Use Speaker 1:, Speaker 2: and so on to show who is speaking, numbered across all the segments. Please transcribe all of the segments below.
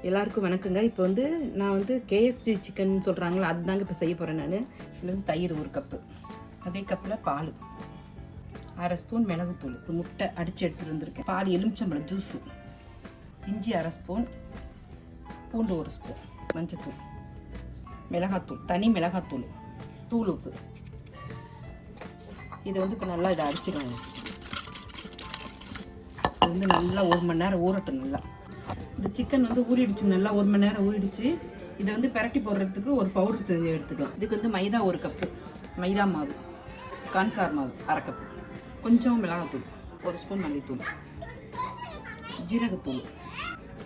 Speaker 1: எல்லாருக்கும் வணக்கங்க. இப்போ வந்து நான் KFC சிக்கன் சொல்கிறாங்களா, அதுதாங்க இப்போ செய்ய போகிறேன். நான் இதில் தயிர் 1 கப்பு, அதே கப்பில் பால், 1/2 ஸ்பூன் மிளகுத்தூள், ஒரு முட்டை அடித்து எடுத்துகிட்டு வந்திருக்கேன், பாதி எலுமிச்சம்பழம் ஜூஸு, இஞ்சி 1/2 ஸ்பூன், பூண்டு 1 ஸ்பூன், மஞ்சத்தூள், மிளகாத்தூள், தனி மிளகாத்தூள், தூள் உப்பு. இதை இப்போ நல்லா இதை அடிச்சுக்கலாம். இது நல்லா 1 மணி நேரம் ஊறட்டும். நல்லா இந்த சிக்கன் ஊறிடுச்சு, நல்லா 1 மணி நேரம் ஊறிடுச்சு. இதை பிரட்டி போடுறதுக்கு ஒரு பவுடர் செஞ்சு எடுத்துக்கலாம். இதுக்கு மைதா 1 கப்பு, மைதா மாவு, கார்ன்ஃப்ளவர் மாவு 1/2 கப்பு, கொஞ்சம் மிளகாத்தூள், 1 ஸ்பூன் மல்லித்தூள், ஜீரகத்தூள்,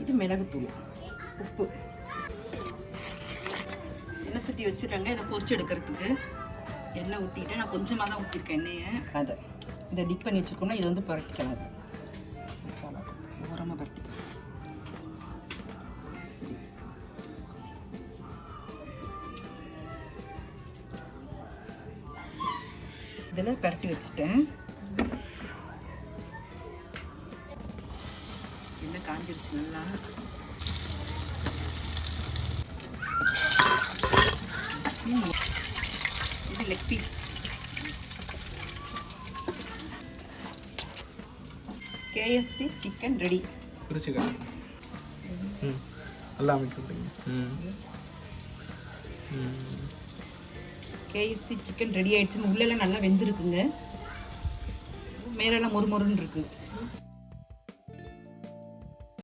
Speaker 1: இது மிளகுத்தூள், உப்பு. எண்ணெய் சட்டி வச்சுருக்காங்க. இதை பொரிச்சு எடுக்கிறதுக்கு எண்ணெய் ஊற்றிட்டு, நான் கொஞ்சமாக தான் ஊற்றிருக்கேன் எண்ணெயை. அதை இதை டிப் பண்ணி வச்சுருக்கோம்னா இது புரட்டிக்கலாம். மசாலா ஓரமாக புரட்டிக்கலாம். இதில் பரட்டி வச்சுட்டேன். எண்ணெய் காஞ்சிருச்சு நல்லா. இது leg piece. KFC chicken ready. KFC chicken ready ஆயிடுச்சுன்னு உள்ளெல்லாம் நல்லா வெந்திருக்குங்க. மேலெல்லாம் மொறு மொறுன்னு இருக்குது.